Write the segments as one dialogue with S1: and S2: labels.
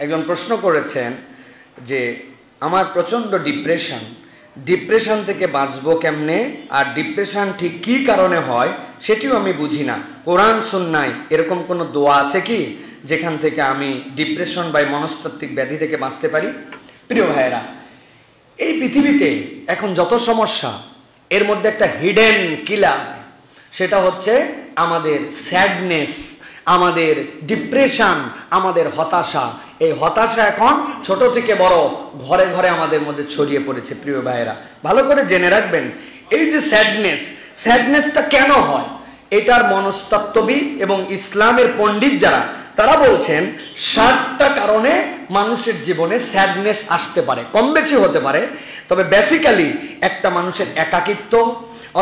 S1: একজন প্রশ্ন করেছেন যে আমার প্রচণ্ড ডিপ্রেশন থেকে বাঁচবো কেমনে, আর ডিপ্রেশন ঠিক কী কারণে হয় সেটিও আমি বুঝি না। কোরআন সুন্নাহয় এরকম কোনো দোয়া আছে কি যেখান থেকে আমি ডিপ্রেশন বা মনস্তাত্ত্বিক ব্যাধি থেকে বাঁচতে পারি? প্রিয় ভাইয়েরা, এই পৃথিবীতে এখন যত সমস্যা, এর মধ্যে একটা হিডেন কিলার, সেটা হচ্ছে আমাদের স্যাডনেস, আমাদের ডিপ্রেশন, আমাদের হতাশা। এই হতাশা এখন ছোট থেকে বড় ঘরে ঘরে আমাদের মধ্যে ছড়িয়ে পড়েছে। প্রিয় ভাইয়েরা, ভালো করে জেনে রাখবেন, এই যে স্যাডনেসটা কেন হয়, এটার মনস্তত্ত্ববিদ এবং ইসলামের পণ্ডিত যারা, তারা বলছেন 7টা কারণে মানুষের জীবনে স্যাডনেস আসতে পারে, কম বেশি হতে পারে। তবে বেসিক্যালি একটা মানুষের একাকিত্ব,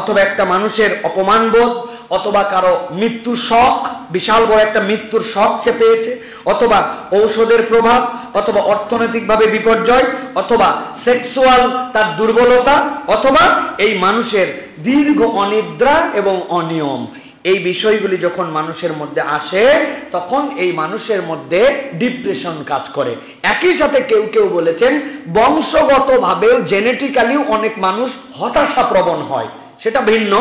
S1: অথবা একটা মানুষের অপমানবোধ, অথবা কারো মৃত্যুর শখ, বিশাল বড় একটা মৃত্যুর শখ সে পেয়েছে, অথবা ঔষধের প্রভাব, অথবা অর্থনৈতিকভাবে বিপর্যয়, অথবা সেক্সুয়াল তার দুর্বলতা, অথবা এই মানুষের দীর্ঘ অনিদ্রা এবং অনিয়ম। এই বিষয়গুলি যখন মানুষের মধ্যে আসে, তখন এই মানুষের মধ্যে ডিপ্রেশন কাজ করে। একই সাথে কেউ কেউ বলেছেন বংশগতভাবেও, জেনেটিক্যালিও অনেক মানুষ হতাশাপ্রবণ হয়, সেটা ভিন্ন,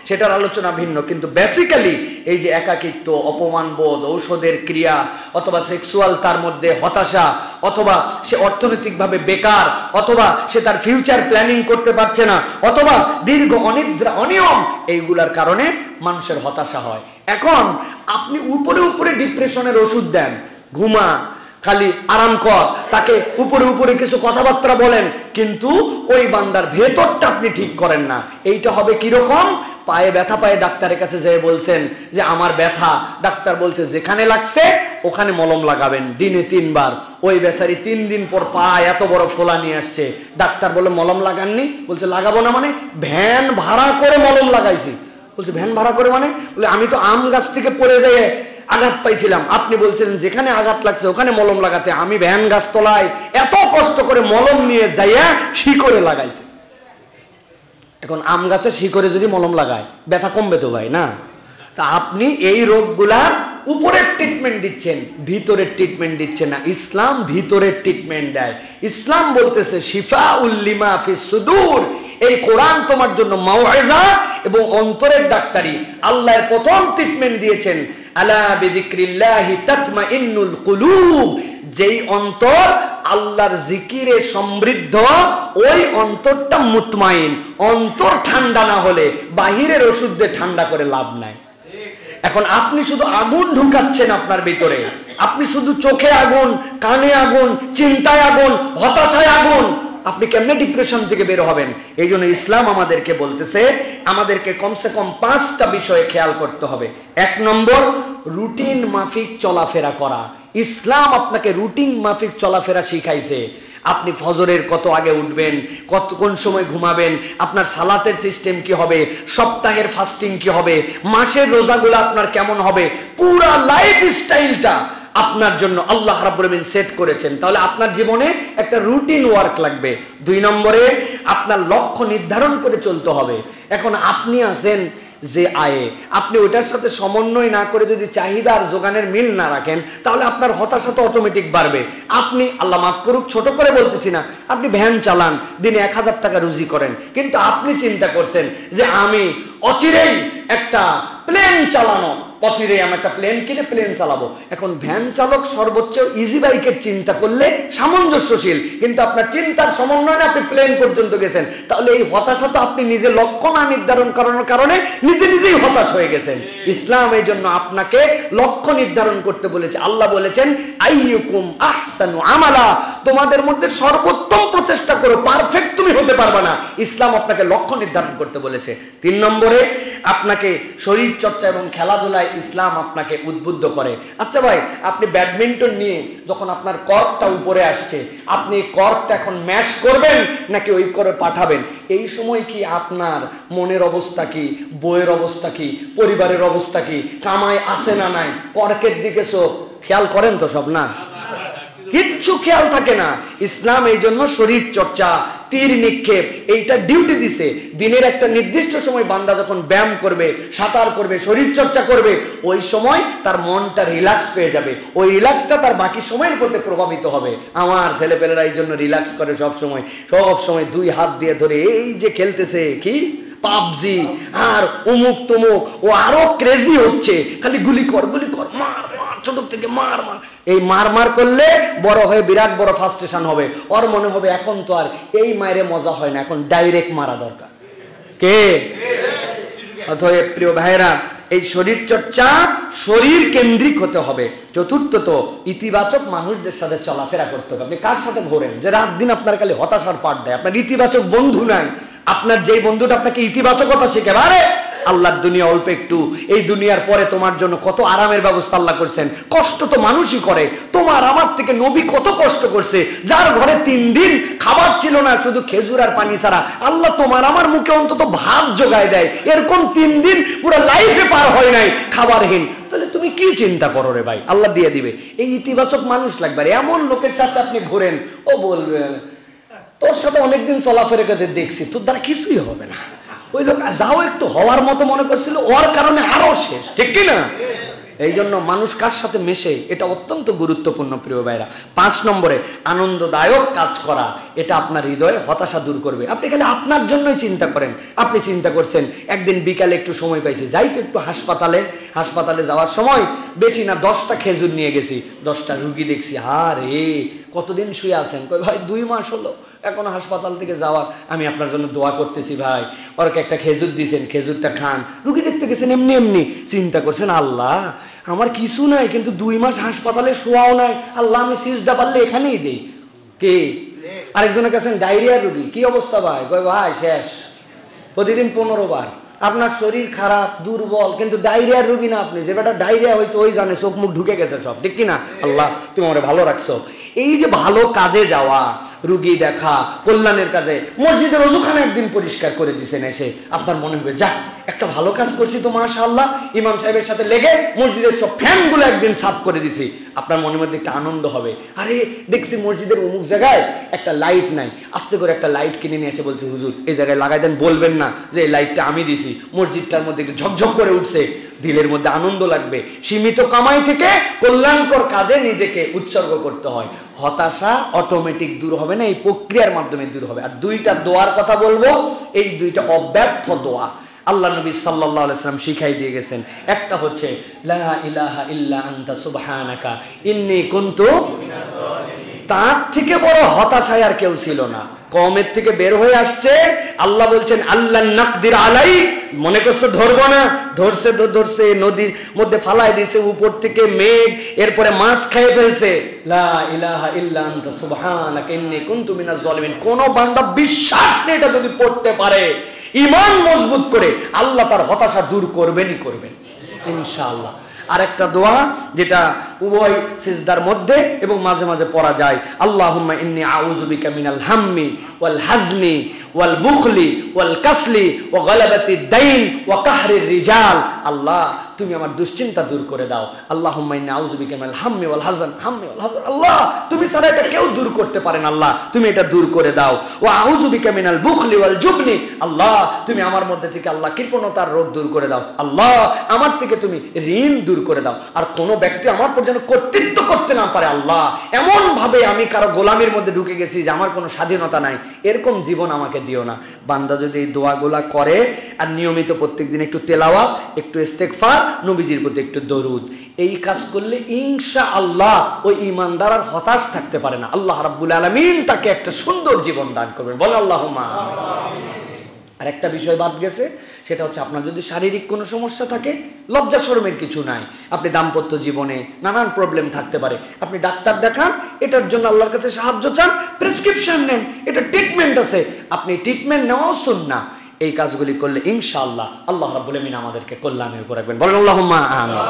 S1: সেটার আলোচনা ভিন্ন। কিন্তু বেসিক্যালি এই যে একাকিত্ব, অপমানবোধ, ঔষধের ক্রিয়া, অথবা সেক্সুয়াল তার মধ্যে হতাশা, অথবা সে অর্থনৈতিকভাবে বেকার, অথবা সে তার ফিউচার প্ল্যানিং করতে পারছে না, অথবা দীর্ঘ অনিদ্রা, অনিয়ম, এইগুলার কারণে মানুষের হতাশা হয়। এখন আপনি উপরে উপরে ডিপ্রেশনের ওষুধ দেন, ঘুমা, খালি আরাম কর, তাকে উপরে উপরে কিছু কথাবার্তা বলেন, কিন্তু ওই বান্দার ভেতরটা আপনি ঠিক করেন না। এইটা হবে কিরকম? পায়ে ব্যথা পায়ে ডাক্তারের কাছে যেয়ে বলছেন যে আমার ব্যথা, ডাক্তার বলছে যেখানে লাগছে ওখানে মলম লাগাবেন দিনে 3 বার। ওই বেচারি 3 দিন পর পা এত বড় ফোলা নিয়ে আসছে। ডাক্তার বলে মলম লাগাননি? বলছে লাগাবো না মানে? ভ্যান ভাড়া করে মলম লাগাইছি। বলছে ভ্যান ভাড়া করে মানে? বলে আমি তো আম গাছ থেকে পড়ে যেয়ে আঘাত পাইছিলাম, আপনি বলছিলেন যেখানে আঘাত লাগছে ওখানে মলম লাগাতে, আমি ভ্যান গাছ তলায় এত কষ্ট করে মলম নিয়ে যাইয়া শিকড়ে লাগাইছে। এখন আম গাছের শিকড়ে যদি মলম লাগায় ব্যথা কমবে তো ভাই, না? তা আপনি এই রোগগুলার উপরের ট্রিটমেন্ট দিচ্ছেন, ভিতরের ট্রিটমেন্ট দিচ্ছেন না। ইসলাম ভিতরের ট্রিটমেন্ট দেয়। ইসলাম বলতেছে শিফাউল লিমা ফিস সুদূর, এই কোরআন তোমার জন্য মাউইজা এবং অন্তরের ডাক্তারি। আল্লাহর প্রথম ট্রিটমেন্ট দিয়েছেন আলা বিযিকরিল্লাহি তাতমাইন্নুল কুলুব, যেই অন্তর আল্লাহর জিকিরে সমৃদ্ধ, ওই অন্তরটা মুতমাইন। অন্তর ঠান্ডা না হলে বাহিরের ওষুধ দিয়ে ঠান্ডা করে লাভ নাই। এখন আপনি শুধু আগুন ঢুকাচ্ছেন আপনার ভিতরে, আপনি শুধু চোখে আগুন, কানে আগুন, চিন্তায় আগুন, হতাশায় আগুন, আপনি কেমনে ডিপ্রেশন থেকে বের হবেন? এই জন্য ইসলাম আমাদেরকে বলতেছে, আমাদেরকে কমসে কম 5টা বিষয়ে খেয়াল করতে হবে। 1 নম্বর, রুটিন মাফিক চলাফেরা করা। ইসলাম আপনাকে রুটিন মাফিক চলাফেরা শিখাইছে। আপনি ফজরের কত আগে উঠবেন, কোন সময় ঘুমাবেন, আপনার সালাতের সিস্টেম কি হবে, সপ্তাহের ফাস্টিং কি হবে, মাসের রোজাগুলো আপনার কেমন হবে, পুরা লাইফ স্টাইলটা আপনার জন্য আল্লাহ রাব্বুল আলামিন সেট করেছেন। তাহলে আপনার জীবনে একটা রুটিন ওয়ার্ক লাগবে। 2 নম্বরে, আপনার লক্ষ্য নির্ধারণ করে চলতে হবে। এখন আপনি আছেন যে আয়ে, আপনি ওইটার সাথে সমন্বয় না করে যদি চাহিদা আর যোগানের মিল না রাখেন, তাহলে আপনার হতাশা তো অটোমেটিক বাড়বে। আপনি, আল্লাহ মাফ করুক, ছোট করে বলতেছি না, আপনি ভ্যান চালান, দিনে 1000 টাকা রুজি করেন, কিন্তু আপনি চিন্তা করছেন যে আমি অচিরেই একটা প্লেন চালানো, অচিরেই আমি একটা প্লেন কিনে প্লেন চালাবো। এখন ভ্যান চালক সর্বোচ্চ ইজি বাইকের চিন্তা করলে সামঞ্জস্যশীল, কিন্তু আপনার চিন্তার সমন্বয়ে আপনি প্লেন পর্যন্ত গেছেন। তাহলে এই হতাশা তো আপনি নিজে লক্ষ্য না নির্ধারণ করানোর কারণে নিজেই হতাশ হয়ে গেছেন। ইসলাম এই জন্য আপনাকে লক্ষ্য নির্ধারণ করতে বলেছে। আল্লাহ বলেছেন আইয়ুকুম আহসানু আমালা, তোমাদের মধ্যে সর্বোত্তম প্রচেষ্টা করো, পারফেক্ট তুমি হতে পারবে না। ইসলাম আপনাকে লক্ষ্য নির্ধারণ করতে বলেছে। 3 নম্বরে, আপনাকে শরীর চর্চা এবং খেলাধুলায় ইসলাম আপনাকে উদ্বুদ্ধ করে। আচ্ছা ভাই, আপনি ব্যাডমিন্টন নিয়ে যখন আপনার কর্কটা উপরে আসছে, আপনি কর্কটা এখন ম্যাশ করবেন নাকি ওই করে পাঠাবেন? এই সময় কি আপনার মনের অবস্থা কি, বইয়ের অবস্থা কি, পরিবারের অবস্থা কি, কামাই আসে না নাই, কর্কের দিকে চোখ, খেয়াল করেন তো সব? না, কিচ্ছু খেয়াল থাকে না। ইসলাম এই জন্য শরীর চর্চা, তীর নিক্ষেপ এইটা ডিউটি দিছে। দিনের একটা নির্দিষ্ট সময় বান্দা যখন ব্যায়াম করবে, সাঁতার করবে, শরীর চর্চা করবে, ওই সময় তার মনটা রিল্যাক্স পেয়ে যাবে। ওই রিল্যাক্সটা তার বাকি সময়ের প্রতি প্রভাবিত হবে। আমার ছেলেপেলেরা এই জন্য রিল্যাক্স করে সব সময় দুই হাত দিয়ে ধরে এই যে খেলতেছে কি পাবজি আর অমুক তমুক, ও আরো ক্রেজি হচ্ছে, খালি গুলি কর মার মার, ছোট থেকে মার মার। এই মার করলে বড় হয়ে বিরাট বড় ফার্স্টেশন হবে। ওর মনে হবে এখন তো আর এই মায়ের মজা হয় না, এখন ডাইরেক্ট মারা দরকার। কে? অতএব প্রিয় ভাইরা, এই শরীর চর্চা শরীর কেন্দ্রিক হতে হবে। চতুর্থত, ইতিবাচক মানুষদের সাথে চলাফেরা করতে হবে। আপনি কার সাথে ঘোরেন যে রাত দিন আপনার খালি হতাশার পাঠ দেয়? আপনার ইতিবাচক বন্ধু নাই। আপনার যেই বন্ধুটা আপনাকে ইতিবাচকতা শিখে, আরে আল্লাহর দুনিয়া অল্প একটু, এই দুনিয়ার পরে তোমার জন্য কত আরামের ব্যবস্থা আল্লাহ করছেন। কষ্ট তো মানুষই করে, তোমার আমার থেকে নবী কত কষ্ট করছে। যার ঘরে 3 দিন খাবার ছিল না, শুধু খেজুর আর পানি ছাড়া, আল্লাহ তোমার আমার মুখে অন্তত ভাত জোগায় দেয়। এরকম 3 দিন পুরো লাইফে পার হয় নাই খাবারহীন। তাহলে তুমি কি চিন্তা করো রে ভাই, আল্লাহ দিয়ে দিবে। এই ইতিবাচক মানুষ লাগবে। এমন লোকের সাথে আপনি ঘোরেন, ও বলবে তোর সাথে অনেকদিন চলাফেরা করতে দেখছি, তোর দ্বারা কিছুই হবে না। ওই লোক যাও একটু হওয়ার মতো মনে করছিল, ওর কারণে আরো শেষ, ঠিক কিনা? এই জন্য মানুষ কার সাথে মেশে এটা অত্যন্ত গুরুত্বপূর্ণ প্রিয় ভাইরা। 5 নম্বরে, আনন্দদায়ক কাজ করা। এটা আপনার হৃদয়ে হতাশা দূর করবে। আপনি খালি আপনার জন্যই চিন্তা করেন। আপনি চিন্তা করছেন একদিন বিকালে একটু সময় পাইছি, যাই তো একটু হাসপাতালে যাওয়ার সময় বেশি না 10টা খেজুর নিয়ে গেছি, 10টা রুগী দেখছি। আরে কতদিন শুয়ে আছেন? কই ভাই 2 মাস হলো এখনো হাসপাতাল থেকে যাওয়ার। আমি আপনার জন্য দোয়া করতেছি ভাই। ওরকে একটা খেজুর দিয়েছেন, খেজুরটা খান। রুগী দেখতে গেছেন এমনি চিন্তা করছেন, আল্লাহ আমার কিছু নাই, কিন্তু 2 মাস হাসপাতালে শোয়াও নাই, আল্লাহ আমি সিজদা পারলে এখানেই দেই। কে? আরেকজনের কাছে ডায়রিয়ার রুগী, কি অবস্থা ভাই? কই ভাই শেষ, প্রতিদিন 15 বার। আপনার শরীর খারাপ, দুর্বল, কিন্তু ডায়রিয়ার রুগী না আপনি। যে বেটা ডায়রিয়া হয়েছে ওই জানে, চোখ মুখ ঢুকে গেছে সব, ঠিক কিনা? আল্লাহ তুমি আমার ভালো রাখছো। এই যে ভালো কাজে যাওয়া, রুগী দেখা, কল্যাণের কাজে, মসজিদের ওযুখানা একদিন পরিষ্কার করে দিয়েছেন, এসে আপনার মনে হবে যাক একটা ভালো কাজ করছি তো মাশাআল্লাহ। ইমাম সাহেবের সাথে লেগে মসজিদের সব ফ্যানগুলো একদিন সাফ করে দিছি, আপনার মনের মধ্যে একটা আনন্দ হবে। আরে দেখছি মসজিদের অমুক জায়গায় একটা লাইট নাই, আস্তে করে একটা লাইট কিনে নিয়ে এসে বলছি হুজুর এই জায়গায় লাগাই দেন। বলবেন না যে এই লাইটটা আমি দিছি, মসজিদটার মধ্যে একটু ঝকঝক করে উঠছে, দিলের মধ্যে আনন্দ লাগবে। সীমিত কামাই থেকে কল্যাণকর কাজে নিজেকে উৎসর্গ করতে হয়। হতাশা অটোমেটিক দূর হবে না, এই প্রক্রিয়ার মাধ্যমে দূর হবে। আর 2টা দোয়ার কথা বলবো, এই 2টা অব্যর্থ দোয়া আল্লাহ নবী সাল্লাল্লাহু আলাইহি ওয়াসাল্লাম শিখাই দিয়ে গেছেন। একটা হচ্ছে লা ইলাহা ইল্লা আনতা সুবহানাকা ইন্নী কুনতু মিনাজ জালিমিন। তার থেকে বড় হতাশায় আর কেউ ছিল না। কওমের থেকে বের হয়ে আসছে, আল্লাহ বলছেন আল্লাহ নাকদির আলাই, মনে করছে ধরবো না, ধরছে নদীর মধ্যে ফালাই দিয়েছে, উপর থেকে মেঘ, এরপরে মাছ খেয়ে ফেলছে। লা ইলাহা ইল্লা আনতা সুবহানাকা ইন্নী কুনতু মিনাজ জালিমিন। কোন বান্দা বিশ্বাস নিয়ে এটা যদি পড়তে পারে, ঈমান মজবুত করে, আল্লাহ তার হতাশা দূর করবেন ইনশাআল্লাহ। আরেকটা দোয়া যেটা উভয় সিজদার মধ্যে এবং মাঝে মাঝে পড়া যায়, আল্লাহুম্মা ইন্নী আউযু বিকা মিনাল হাম্মি ওয়াল হাজনি ওয়াল বুখলি ওয়াল কাসলি ওয়া গালাবাতিদ দাইন ওয়া কাহরির রিজাল। আল্লাহ তুমি আমার দুশ্চিন্তা দূর করে দাও। আল্লাহুম্মা ইন্নী আউযু বিকা মিনাল হাম্মি ওয়াল হাজন, আল্লাহ তুমি ছাড়া এটা কেউ দূর করতে পারেন, আল্লাহ তুমি এটা দূর করে দাও। ওয়া আউযু বিকা মিনাল বুখলি ওয়াল জুবনি, আল্লাহ তুমি আমার মধ্যে থেকে আল্লাহ কৃপণতার রোগ দূর করে দাও। আল্লাহ আমার থেকে তুমি ঋণ দূর করে দাও। আর কোন ব্যক্তি আমার পর যেন কর্তৃত্ব করতে না পারে, আল্লাহ এমন ভাবে আমি কারো গোলামির মধ্যে ঢুকে গেছি যে আমার কোনো স্বাধীনতা নাই, এরকম জীবন আমাকে দিও না। বান্দা যদি এই দোয়াগুলা করে আর নিয়মিত প্রত্যেকদিন একটু তেলাওয়াত, একটু ইস্তেগফার, নবীজির প্রতি একটু দরুদ, এই কাজ করলে ইনশাআল্লাহ ওই ঈমানদার আর হতাশ থাকতে পারে না। আল্লাহ রাব্বুল আলামিন তাকে একটা সুন্দর জীবন দান করবেন, বলে আল্লাহুম্মা আমিন। আর একটা বিষয় বাদ গেছে, সেটা হচ্ছে আপনার যদি শারীরিক কোনো সমস্যা থাকে, লজ্জা শরমের কিছু নাই। আপনি দাম্পত্য জীবনে নানান প্রবলেম থাকতে পারে, আপনি ডাক্তার দেখান, এটার জন্য আল্লাহর কাছে সাহায্য চান, প্রেসক্রিপশন নেন, এটা ট্রিটমেন্ট আছে, আপনি ট্রিটমেন্ট নেওয়াও সুন্নাহ। এই কাজগুলি করলে ইনশাআল্লাহ আল্লাহ রাব্বুল আমিন আমাদেরকে কল্যাণের উপর রাখবেন, বলেন আল্লাহুম্মা আমিন।